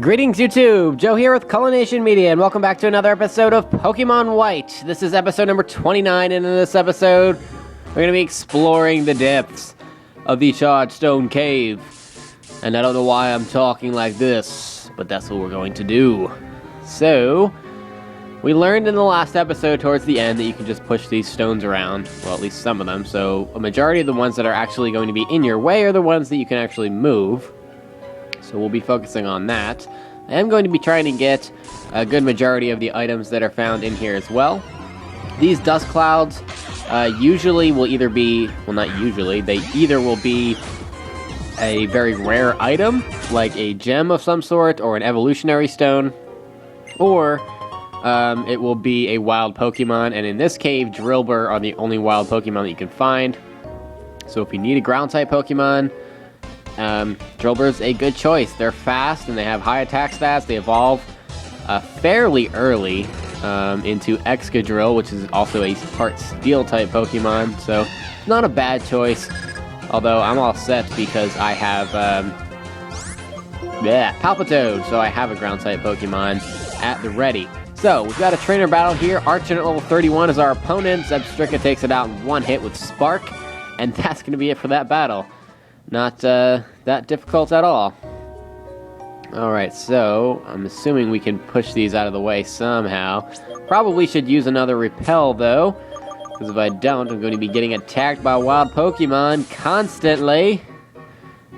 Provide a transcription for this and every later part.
Greetings YouTube, Joe here with Culination Media, and welcome back to another episode of Pokemon White. This is episode number 29, and in this episode, we're going to be exploring the depths of the Chargestone Cave. And I don't know why I'm talking like this, but that's what we're going to do. So, we learned in the last episode towards the end that you can just push these stones around, well at least some of them, so a majority of the ones that are actually going to be in your way are the ones that you can actually move. So we'll be focusing on that. I am going to be trying to get a good majority of the items that are found in here as well. These dust clouds usually will either be, well not usually, they either will be a very rare item, like a gem of some sort, or an evolutionary stone, or it will be a wild Pokemon, and in this cave, Drillbur are the only wild Pokemon that you can find. So if you need a ground-type Pokemon, Drillbur's a good choice. They're fast and they have high attack stats. They evolve fairly early into Excadrill, which is also a part Steel-type Pokemon, so not a bad choice. Although I'm all set because I have Palpitoad, so I have a ground-type Pokemon at the ready. So we've got a trainer battle here. Archon at level 31 is our opponent. Zebstrika takes it out in one hit with Spark, and that's going to be it for that battle. Not that difficult at all. Alright, so I'm assuming we can push these out of the way somehow. Probably should use another repel though, because if I don't, I'm going to be getting attacked by wild Pokemon constantly.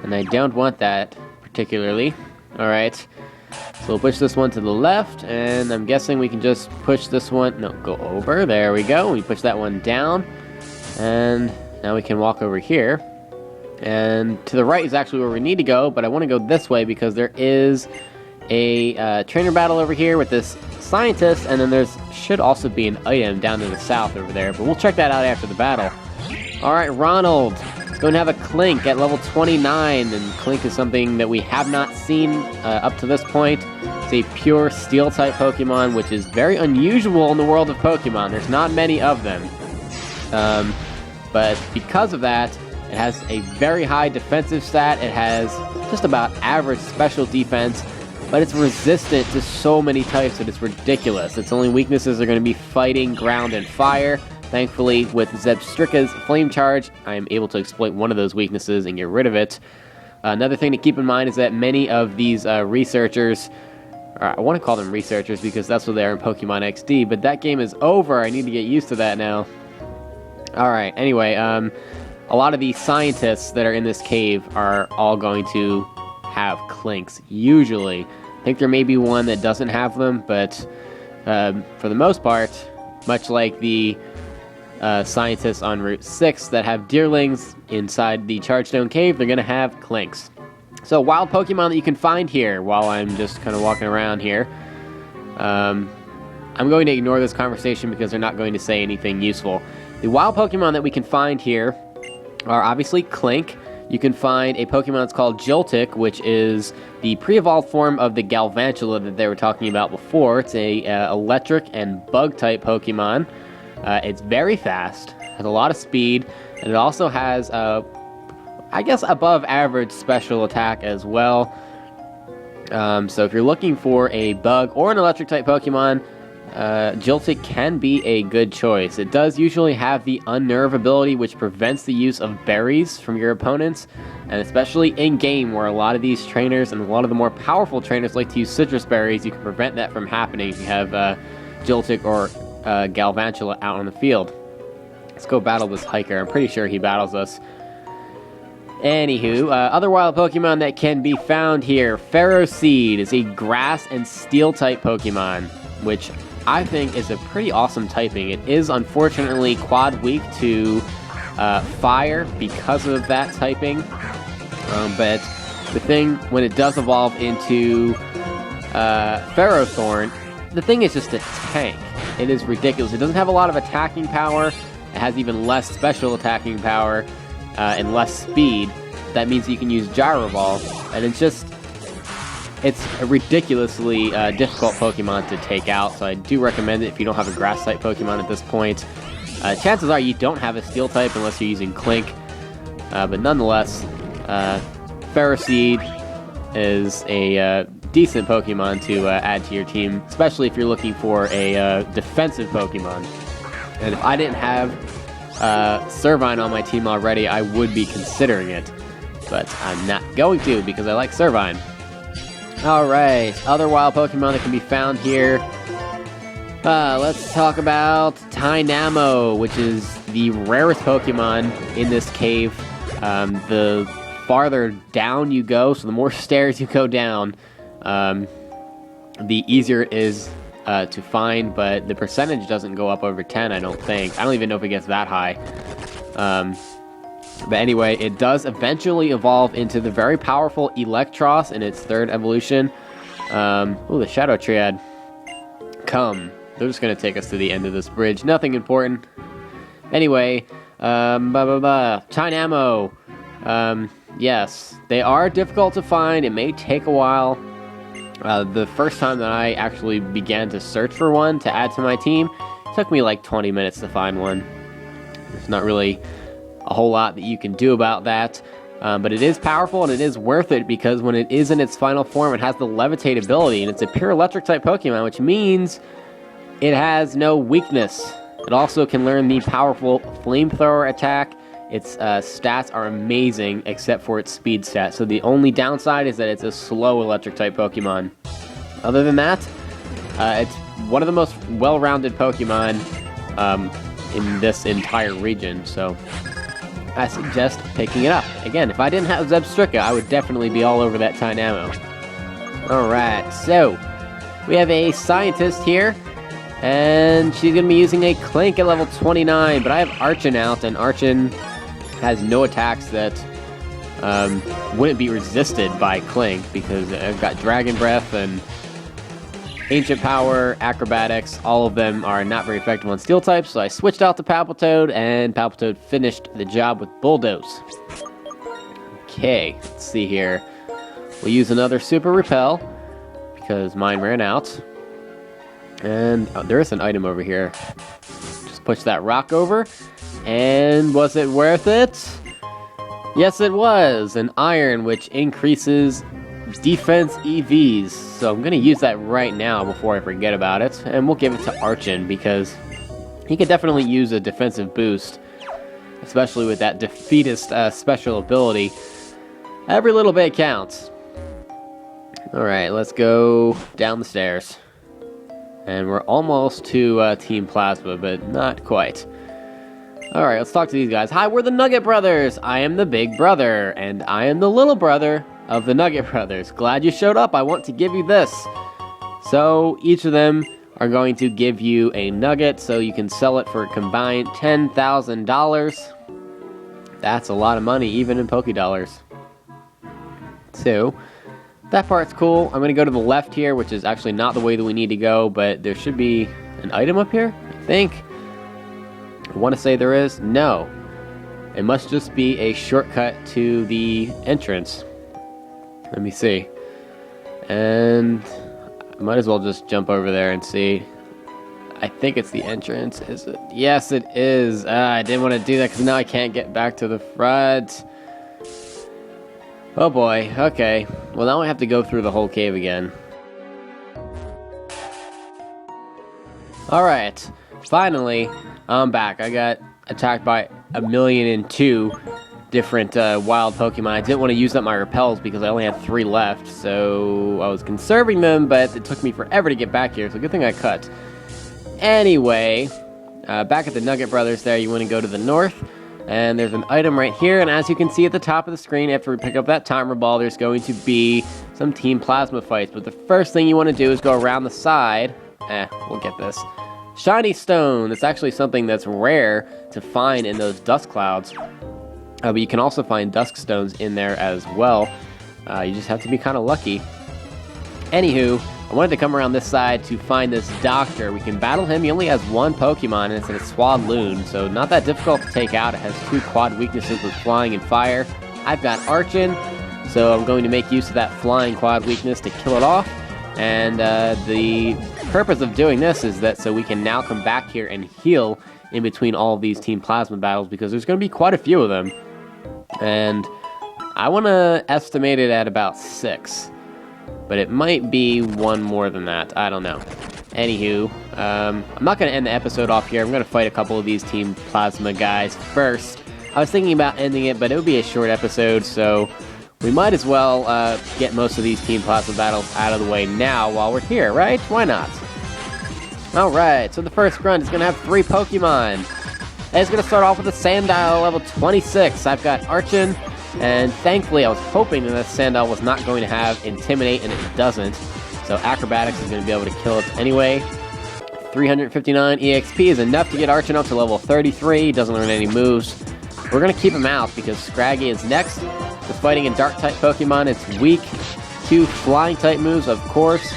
And I don't want that particularly. Alright, so we'll push this one to the left, and I'm guessing we can just push this one, no, go over, there we go. We push that one down, and now we can walk over here. And to the right is actually where we need to go, but I want to go this way because there is a trainer battle over here with this scientist, and then there's should also be an item down to the south over there, but we'll check that out after the battle. Alright, Ronald is going to have a Clink at level 29, and Clink is something that we have not seen up to this point. It's a pure Steel-type Pokemon, which is very unusual in the world of Pokemon. There's not many of them. But because of that, it has a very high defensive stat. It has just about average special defense, but it's resistant to so many types that it's ridiculous. Its only weaknesses are going to be fighting, ground, and fire. Thankfully, with Zebstrika's Flame Charge, I am able to exploit one of those weaknesses and get rid of it. Another thing to keep in mind is that many of these researchers, or I want to call them researchers because that's what they are in Pokemon XD, but that game is over. I need to get used to that now. Alright, anyway, a lot of these scientists that are in this cave are all going to have Clinks, usually. I think there may be one that doesn't have them, but for the most part, much like the scientists on Route 6 that have Deerlings inside the Chargestone Cave, they're going to have Clinks. So, wild Pokemon that you can find here while I'm just kind of walking around here. I'm going to ignore this conversation because they're not going to say anything useful. The wild Pokemon that we can find here are obviously Clink. You can find a Pokemon that's called Joltik, which is the pre-evolved form of the Galvantula that they were talking about before. It's a electric and bug-type Pokemon. It's very fast, has a lot of speed, and it also has, I guess, above average special attack as well. So if you're looking for a bug or an electric-type Pokemon, Joltik can be a good choice. It does usually have the Unnerve ability, which prevents the use of berries from your opponents, and especially in-game where a lot of these trainers and a lot of the more powerful trainers like to use citrus berries, you can prevent that from happening if you have Joltik or Galvantula out on the field. Let's go battle this hiker. I'm pretty sure he battles us. Anywho, other wild Pokemon that can be found here. Ferroseed is a grass and steel-type Pokemon, which I think is a pretty awesome typing. It is unfortunately quad weak to fire because of that typing, but the thing when it does evolve into Ferrothorn, the thing is just a tank. It is ridiculous. It doesn't have a lot of attacking power. It has even less special attacking power and less speed. That means you can use Gyro Ball, and it's a ridiculously difficult Pokemon to take out, so I do recommend it if you don't have a Grass-type Pokemon at this point. Chances are you don't have a Steel-type unless you're using Clink, but nonetheless, Ferroseed is a decent Pokemon to add to your team, especially if you're looking for a defensive Pokemon. And if I didn't have Servine on my team already, I would be considering it. But I'm not going to because I like Servine. Alright, other wild Pokemon that can be found here. Let's talk about Tynamo, which is the rarest Pokemon in this cave. The farther down you go, so the more stairs you go down, the easier it is to find, but the percentage doesn't go up over 10, I don't think. I don't even know if it gets that high. But anyway, it does eventually evolve into the very powerful Electros in its third evolution. The Shadow Triad. Come. They're just going to take us to the end of this bridge. Nothing important. Anyway, Tynamo. Yes, they are difficult to find. It may take a while. The first time that I actually began to search for one to add to my team, it took me like 20 minutes to find one. There's not really a whole lot that you can do about that. But it is powerful and it is worth it because when it is in its final form, it has the Levitate ability, and it's a pure electric type Pokemon, which means it has no weakness. It also can learn the powerful Flamethrower attack. Its stats are amazing, except for its speed stat. So the only downside is that it's a slow electric type Pokemon. Other than that, it's one of the most well-rounded Pokemon in this entire region. So I suggest picking it up. Again, if I didn't have Zebstrika, I would definitely be all over that Tynamo. Alright, so we have a scientist here. And she's going to be using a Clink at level 29, but I have Archon out, and Archon has no attacks that wouldn't be resisted by Clink, because I've got Dragon Breath and Ancient Power, Acrobatics. All of them are not very effective on Steel types, so I switched out to Palpitoad, and Palpitoad finished the job with Bulldoze. Okay, let's see here. We'll use another Super Repel, because mine ran out. And there is an item over here. Just push that rock over. And was it worth it? Yes, it was. An iron, which increases defense EVs. So I'm going to use that right now before I forget about it. And we'll give it to Archon because he could definitely use a defensive boost. Especially with that defeatist special ability. Every little bit counts. Alright, let's go down the stairs. And we're almost to Team Plasma, but not quite. Alright, let's talk to these guys. Hi, we're the Nugget Brothers! I am the big brother, and I am the little brother of the Nugget Brothers. Glad you showed up. I want to give you this. So, each of them are going to give you a nugget, so you can sell it for a combined $10,000. That's a lot of money, even in Pokédollars. So that part's cool. I'm going to go to the left here, which is actually not the way that we need to go, but there should be an item up here, I think. I want to say there is. No. It must just be a shortcut to the entrance. Let me see. And I might as well just jump over there and see. I think it's the entrance, is it? Yes, it is. I didn't want to do that because now I can't get back to the front. Oh boy, okay. Well, now I have to go through the whole cave again. Alright, finally, I'm back. I got attacked by 1,000,002 different wild Pokemon. I didn't want to use up my repels because I only had 3 left, so I was conserving them, but it took me forever to get back here, so good thing I cut. Anyway, back at the Nugget Brothers there, you want to go to the north. And there's an item right here, and as you can see at the top of the screen, after we pick up that timer ball, there's going to be some Team Plasma fights. But the first thing you want to do is go around the side. We'll get this. Shiny Stone. It's actually something that's rare to find in those dust clouds. But you can also find Dusk Stones in there as well. You just have to be kind of lucky. Anywho, I wanted to come around this side to find this doctor. We can battle him. He only has 1 Pokemon, and it's a Swadloon, so not that difficult to take out. It has 2 quad weaknesses with Flying and Fire. I've got Archon, so I'm going to make use of that Flying quad weakness to kill it off. And the purpose of doing this is that so we can now come back here and heal in between all of these Team Plasma battles, because there's going to be quite a few of them. And I want to estimate it at about 6. but it might be one more than that. I don't know. Anywho, I'm not going to end the episode off here. I'm going to fight a couple of these Team Plasma guys first. I was thinking about ending it, but it would be a short episode, so we might as well get most of these Team Plasma battles out of the way now while we're here, right? Why not? Alright, so the first Grunt is going to have 3 Pokemon. And it's going to start off with a Sandile level 26. I've got Archon, and thankfully I was hoping that Sandile was not going to have Intimidate, and it doesn't. So Acrobatics is going to be able to kill it anyway. 359 EXP is enough to get Archon up to level 33. He doesn't learn any moves. We're going to keep him out because Scraggy is next. With fighting in Dark-type Pokemon, it's weak to Flying-type moves, of course.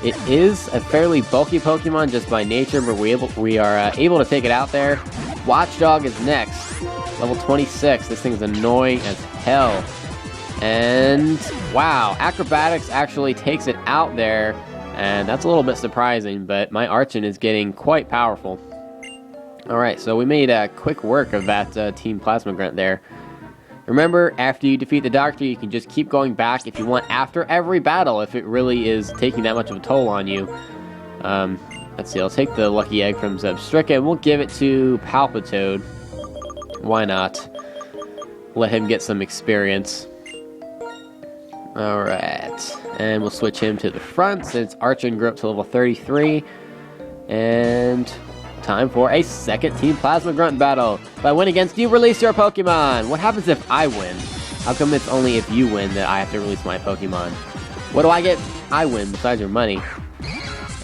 It is a fairly bulky Pokemon just by nature, but we are able to take it out there. Watchdog is next. Level 26. This thing's annoying as hell. And, wow, Acrobatics actually takes it out there. And that's a little bit surprising, but my Archon is getting quite powerful. Alright, so we made quick work of that Team Plasma Grunt there. Remember, after you defeat the Doctor, you can just keep going back if you want after every battle, if it really is taking that much of a toll on you. Let's see, I'll take the Lucky Egg from Zebstrika, and we'll give it to Palpitoad. Why not? Let him get some experience. Alright, and we'll switch him to the front, since Archon grew up to level 33. And time for a second Team Plasma Grunt battle. If I win against you, release your Pokemon. What happens if I win? How come it's only if you win that I have to release my Pokemon? What do I get? I win, besides your money.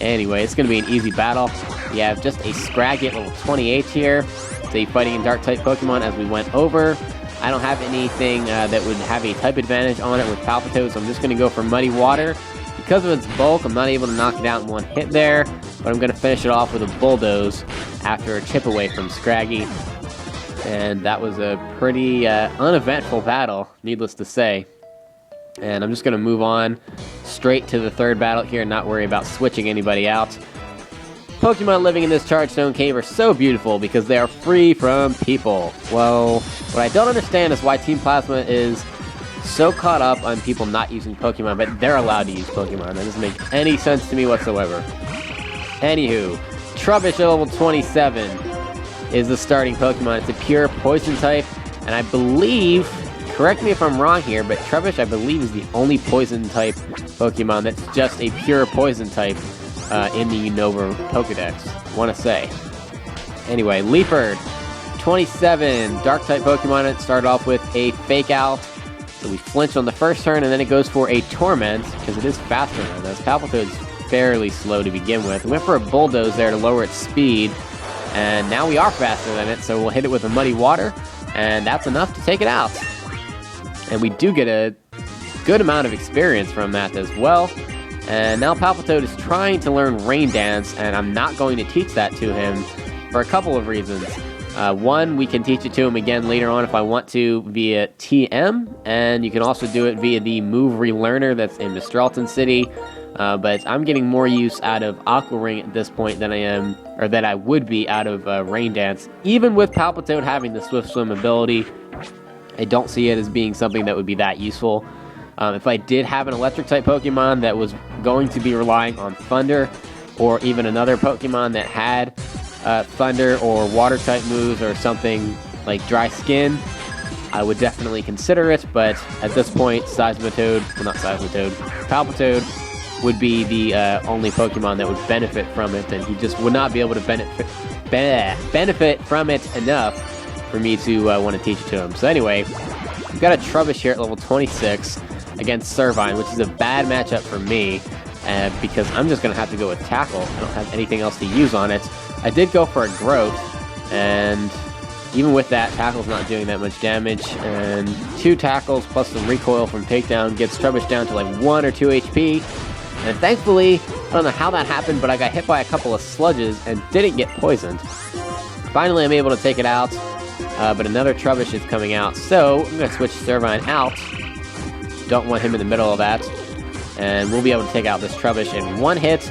Anyway, it's going to be an easy battle. We have just a Scraggy at level 28 here. So you're fighting in Dark-type Pokemon as we went over. I don't have anything that would have a type advantage on it with Palpitoad, so I'm just going to go for Muddy Water. Because of its bulk, I'm not able to knock it out in one hit there, but I'm going to finish it off with a Bulldoze after a chip away from Scraggy. And that was a pretty uneventful battle, needless to say. And I'm just going to move on straight to the third battle here and not worry about switching anybody out. Pokemon living in this Chargestone Cave are so beautiful because they are free from people. Well, what I don't understand is why Team Plasma is so caught up on people not using Pokemon, but they're allowed to use Pokemon. That doesn't make any sense to me whatsoever. Anywho, Trubbish at level 27 is the starting Pokemon. It's a pure poison type, and I believe, correct me if I'm wrong here, but Trubbish, I believe, is the only poison type Pokemon that's just a pure poison type in the Unova Pokedex, want to say. Anyway, Leopard, 27, Dark-type Pokemon. It started off with a Fake Out. So we flinch on the first turn, and then it goes for a Torment, because it is faster than this. Palpitoad's fairly slow to begin with. We went for a Bulldoze there to lower its speed, and now we are faster than it, so we'll hit it with a Muddy Water, and that's enough to take it out. And we do get a good amount of experience from that as well. And now Palpitoad is trying to learn Rain Dance, and I'm not going to teach that to him for a couple of reasons. One, we can teach it to him again later on if I want to via TM, and you can also do it via the Move Relearner that's in Mistralton City. But I'm getting more use out of Aqua Ring at this point than I am, or that I would be out of Rain Dance. Even with Palpitoad having the Swift Swim ability, I don't see it as being something that would be that useful. If I did have an Electric-type Pokemon that was going to be relying on Thunder, or even another Pokemon that had Thunder or Water-type moves or something like Dry Skin, I would definitely consider it, but at this point, Palpitoad would be the only Pokemon that would benefit from it, and he just would not be able to benefit from it enough for me to want to teach it to him. So anyway, we've got a Trubbish here at level 26 against Servine, which is a bad matchup for me, because I'm just going to have to go with Tackle. I don't have anything else to use on it. I did go for a Growth, and even with that, Tackle's not doing that much damage, and 2 Tackles plus some recoil from Takedown gets Trubbish down to like 1 or 2 HP, and thankfully, I don't know how that happened, but I got hit by a couple of Sludges and didn't get poisoned. Finally, I'm able to take it out, but another Trubbish is coming out, so I'm going to switch Servine out. Don't want him in the middle of that, and we'll be able to take out this Trubbish in one hit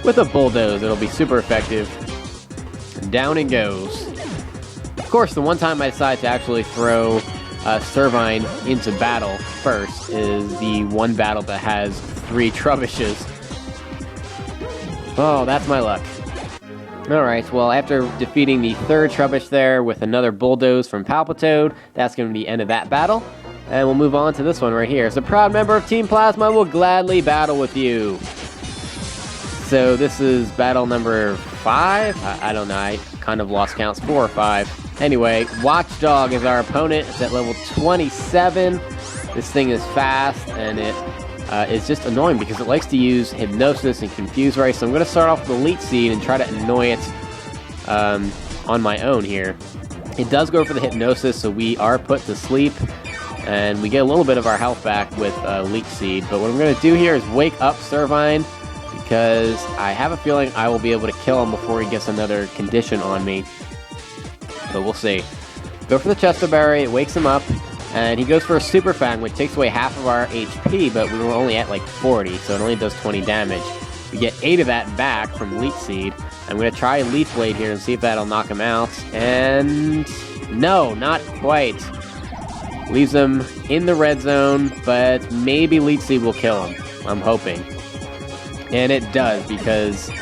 with a Bulldoze. It'll be super effective. Down it goes. Of course, the one time I decide to actually throw Servine into battle first is the one battle that has 3 Trubbishes. Oh, that's my luck. Alright, well, after defeating the 3rd Trubbish there with another Bulldoze from Palpitoad, that's going to be the end of that battle. And we'll move on to this one right here. As a proud member of Team Plasma, will gladly battle with you. So this is battle number 5? I don't know, I kind of lost counts, 4 or 5. Anyway, Watchdog is our opponent. It's at level 27. This thing is fast, and it is just annoying because it likes to use Hypnosis and Confuse Ray. So I'm going to start off with the Leech Seed and try to annoy it on my own here. It does go for the Hypnosis, so we are put to sleep, and we get a little bit of our health back with Leech Seed. But what I'm going to do here is wake up Servine, because I have a feeling I will be able to kill him before he gets another condition on me. But we'll see. Go for the Chesto Berry, it wakes him up, and he goes for a Super Fang, which takes away half of our HP, but we were only at like 40, so it only does 20 damage. We get 8 of that back from Leech Seed. I'm going to try Leaf Blade here and see if that'll knock him out. And no, not quite. Leaves him in the red zone, but maybe Leech Seed will kill him. I'm hoping. And it does, because...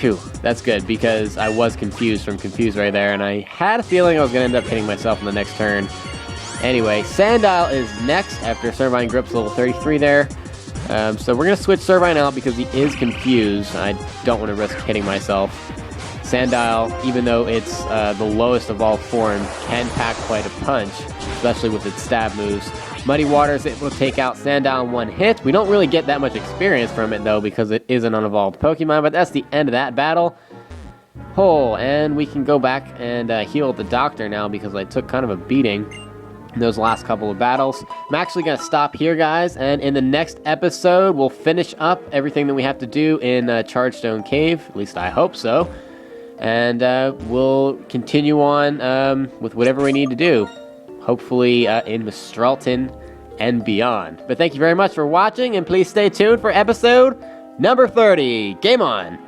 Phew, that's good, because I was confused from Confuse right there, and I had a feeling I was going to end up hitting myself in the next turn. Anyway, Sandile is next after Servine Grip's level 33 there. So we're going to switch Servine out because he is confused. I don't want to risk hitting myself. Sandile, even though it's the lowest of all forms, can pack quite a punch, especially with its stab moves. Muddy Water is able to take out Sandile in one hit. We don't really get that much experience from it, though, because it is an unevolved Pokemon, but that's the end of that battle. Oh, and we can go back and heal the doctor now because I took kind of a beating in those last couple of battles. I'm actually going to stop here, guys, and in the next episode, we'll finish up everything that we have to do in Chargestone Cave. At least I hope so. And we'll continue on with whatever we need to do. Hopefully in Mistralton and beyond. But thank you very much for watching, and please stay tuned for episode number 30. Game on!